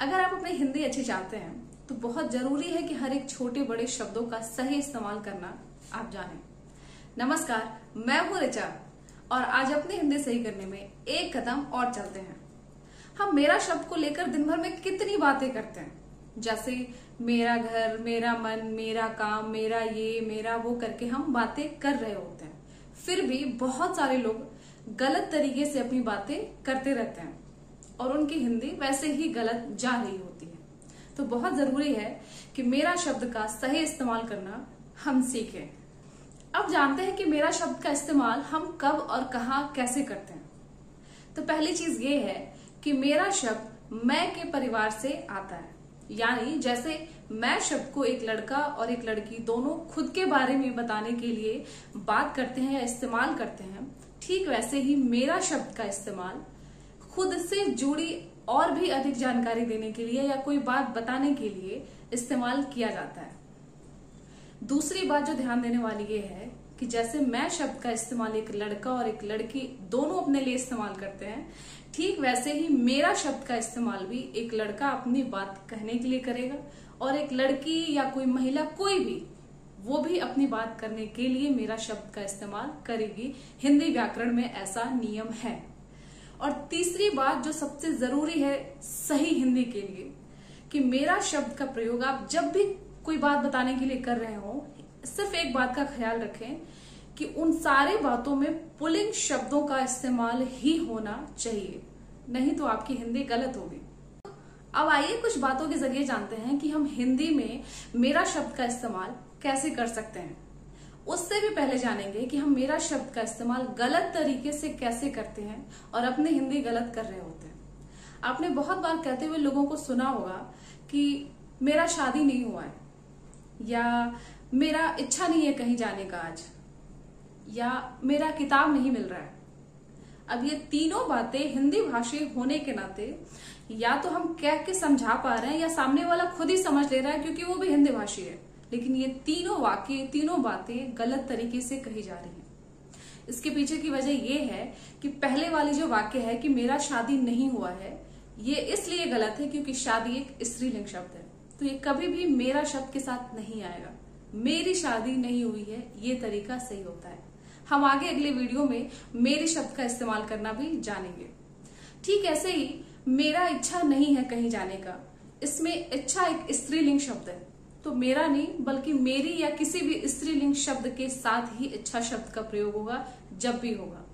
अगर आप अपनी हिंदी अच्छी चाहते हैं तो बहुत जरूरी है कि हर एक छोटे बड़े शब्दों का सही इस्तेमाल करना आप जानें। नमस्कार, मैं हूं ऋचा और आज अपनी हिंदी सही करने में एक कदम और चलते हैं। हम मेरा शब्द को लेकर दिन भर में कितनी बातें करते हैं, जैसे मेरा घर, मेरा मन, मेरा काम, मेरा ये, मेरा वो करके हम बातें कर रहे होते हैं। फिर भी बहुत सारे लोग गलत तरीके से अपनी बातें करते रहते हैं और उनकी हिंदी वैसे ही गलत जा रही होती है। तो बहुत जरूरी है कि मेरा शब्द का सही इस्तेमाल करना हम सीखें। अब जानते हैं कि मेरा शब्द का इस्तेमाल हम कब और कहां कैसे करते हैं। तो पहली चीज ये है कि मेरा शब्द मैं के परिवार से आता है, यानी जैसे मैं शब्द को एक लड़का और एक लड़की दोनों खुद के बारे में बताने के लिए बात करते हैं या इस्तेमाल करते हैं, ठीक वैसे ही मेरा शब्द का इस्तेमाल खुद से जुड़ी और भी अधिक जानकारी देने के लिए या कोई बात बताने के लिए इस्तेमाल किया जाता है। दूसरी बात जो ध्यान देने वाली ये है कि जैसे मैं शब्द का इस्तेमाल एक लड़का और एक लड़की दोनों अपने लिए इस्तेमाल करते हैं, ठीक वैसे ही मेरा शब्द का इस्तेमाल भी एक लड़का अपनी बात कहने के लिए करेगा और एक लड़की या कोई महिला, कोई भी, वो भी अपनी बात करने के लिए मेरा शब्द का इस्तेमाल करेगी। हिंदी व्याकरण में ऐसा नियम है। और तीसरी बात जो सबसे जरूरी है सही हिंदी के लिए, कि मेरा शब्द का प्रयोग आप जब भी कोई बात बताने के लिए कर रहे हो, सिर्फ एक बात का ख्याल रखें कि उन सारी बातों में पुल्लिंग शब्दों का इस्तेमाल ही होना चाहिए, नहीं तो आपकी हिंदी गलत होगी। अब आइए कुछ बातों के जरिए जानते हैं कि हम हिंदी में मेरा शब्द का इस्तेमाल कैसे कर सकते हैं। उससे भी पहले जानेंगे कि हम मेरा शब्द का इस्तेमाल गलत तरीके से कैसे करते हैं और अपनी हिंदी गलत कर रहे होते हैं। आपने बहुत बार कहते हुए लोगों को सुना होगा कि मेरा शादी नहीं हुआ है, या मेरा इच्छा नहीं है कहीं जाने का आज, या मेरा किताब नहीं मिल रहा है। अब ये तीनों बातें हिंदी भाषी होने के नाते या तो हम कह के समझा पा रहे हैं या सामने वाला खुद ही समझ ले रहा है क्योंकि वो भी हिंदी भाषी है, लेकिन ये तीनों वाक्य, तीनों बातें गलत तरीके से कही जा रही हैं। इसके पीछे की वजह ये है कि पहले वाली जो वाक्य है कि मेरा शादी नहीं हुआ है, ये इसलिए गलत है क्योंकि शादी एक स्त्रीलिंग शब्द है, तो ये कभी भी मेरा शब्द के साथ नहीं आएगा। मेरी शादी नहीं हुई है, ये तरीका सही होता है। हम आगे अगले वीडियो में मेरे शब्द का इस्तेमाल करना भी जानेंगे। ठीक ऐसे ही मेरा इच्छा नहीं है कहीं जाने का, इसमें इच्छा एक स्त्रीलिंग शब्द है, तो मेरा नहीं बल्कि मेरी या किसी भी स्त्रीलिंग शब्द के साथ ही इच्छा शब्द का प्रयोग होगा जब भी होगा।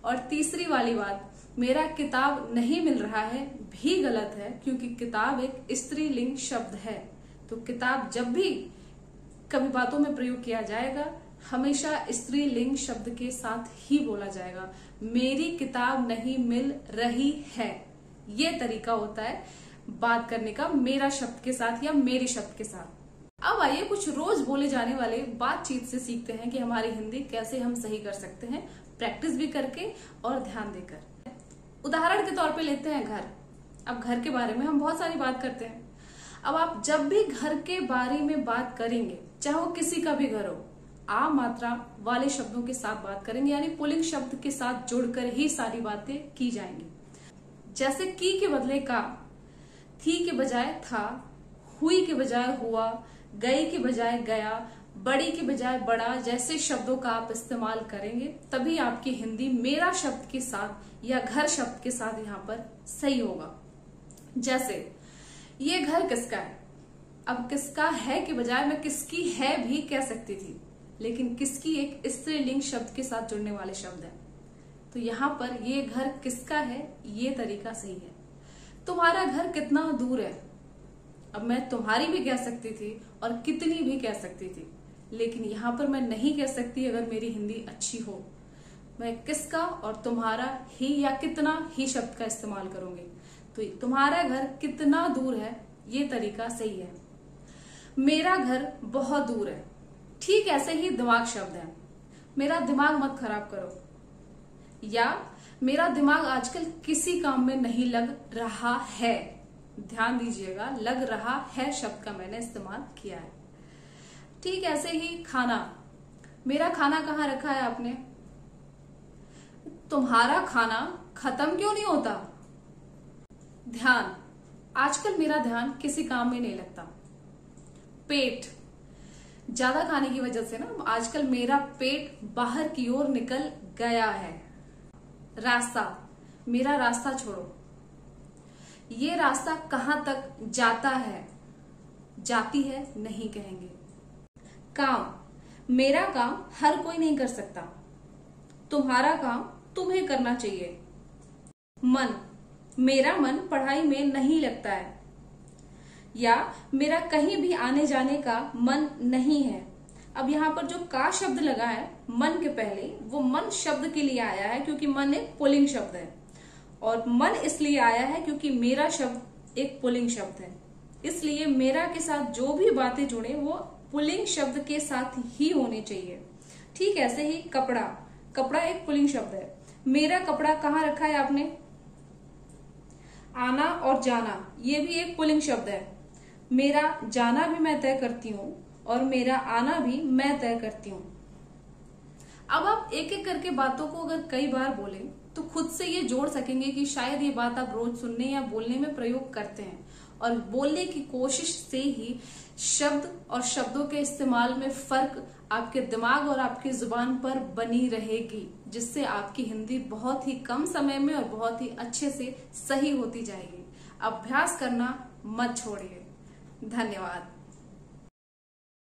और तीसरी वाली बात, मेरा किताब नहीं मिल रहा है, भी गलत है क्योंकि किताब एक स्त्रीलिंग शब्द है। तो किताब जब भी कभी बातों में प्रयोग किया जाएगा हमेशा स्त्रीलिंग शब्द के साथ ही बोला जाएगा। मेरी किताब नहीं मिल रही है, ये तरीका होता है बात करने का मेरा शब्द के साथ या मेरे शब्द के साथ। अब आइए कुछ रोज बोले जाने वाले बातचीत से सीखते हैं कि हमारी हिंदी कैसे हम सही कर सकते हैं, प्रैक्टिस भी करके और ध्यान देकर। उदाहरण के तौर पे लेते हैं घर। अब घर के बारे में हम बहुत सारी बात करते हैं। अब आप जब भी घर के बारे में बात करेंगे, चाहे वो किसी का भी घर हो, आ मात्रा वाले शब्दों के साथ बात करेंगे, यानी पुल्लिंग शब्द के साथ जुड़कर ही सारी बातें की जाएंगी। जैसे की के बदले का, थी के बजाय था, हुई के बजाय हुआ, गई के बजाय गया, बड़ी के बजाय बड़ा जैसे शब्दों का आप इस्तेमाल करेंगे तभी आपकी हिंदी मेरा शब्द के साथ या घर शब्द के साथ यहाँ पर सही होगा। जैसे ये घर किसका है, अब किसका है के बजाय मैं किसकी है भी कह सकती थी, लेकिन किसकी एक स्त्रीलिंग शब्द के साथ जुड़ने वाले शब्द है, तो यहाँ पर ये घर किसका है, ये तरीका सही है। तुम्हारा घर कितना दूर है, अब मैं तुम्हारी भी कह सकती थी और कितनी भी कह सकती थी, लेकिन यहाँ पर मैं नहीं कह सकती अगर मेरी हिंदी अच्छी हो। मैं किसका और तुम्हारा ही या कितना ही शब्द का इस्तेमाल करूंगी। तो तुम्हारा घर कितना दूर है, ये तरीका सही है। मेरा घर बहुत दूर है, ठीक ऐसे ही दिमाग शब्द है। मेरा दिमाग मत खराब करो, या मेरा दिमाग आजकल किसी काम में नहीं लग रहा है। ध्यान दीजिएगा, लग रहा है शब्द का मैंने इस्तेमाल किया है। ठीक ऐसे ही खाना, मेरा खाना कहाँ रखा है आपने, तुम्हारा खाना खत्म क्यों नहीं होता। ध्यान, आजकल मेरा ध्यान किसी काम में नहीं लगता। पेट ज्यादा खाने की वजह से ना आजकल मेरा पेट बाहर की ओर निकल गया है। रास्ता, मेरा रास्ता छोड़ो। ये रास्ता कहां तक जाता है, जाती है नहीं कहेंगे। काम, मेरा काम हर कोई नहीं कर सकता, तुम्हारा काम तुम्हें करना चाहिए। मन, मेरा मन पढ़ाई में नहीं लगता है, या मेरा कहीं भी आने जाने का मन नहीं है। अब यहाँ पर जो का शब्द लगा है मन के पहले, वो मन शब्द के लिए आया है क्योंकि मन एक पुल्लिंग शब्द है, और मन इसलिए आया है क्योंकि मेरा शब्द एक पुल्लिंग शब्द है। इसलिए मेरा के साथ जो भी बातें जुड़े वो पुल्लिंग शब्द के साथ ही होने चाहिए। ठीक ऐसे ही कपड़ा, कपड़ा एक पुल्लिंग शब्द है। मेरा कपड़ा कहाँ रखा है आपने? आना और जाना ये भी एक पुल्लिंग शब्द है। मेरा जाना भी मैं तय करती हूँ और मेरा आना भी मैं तय करती हूँ। अब आप एक एक करके बातों को अगर कई बार बोले तो खुद से ये जोड़ सकेंगे कि शायद ये बात आप रोज सुनने या बोलने में प्रयोग करते हैं, और बोलने की कोशिश से ही शब्द और शब्दों के इस्तेमाल में फर्क आपके दिमाग और आपकी जुबान पर बनी रहेगी, जिससे आपकी हिंदी बहुत ही कम समय में और बहुत ही अच्छे से सही होती जाएगी। अभ्यास करना मत छोड़िए। धन्यवाद।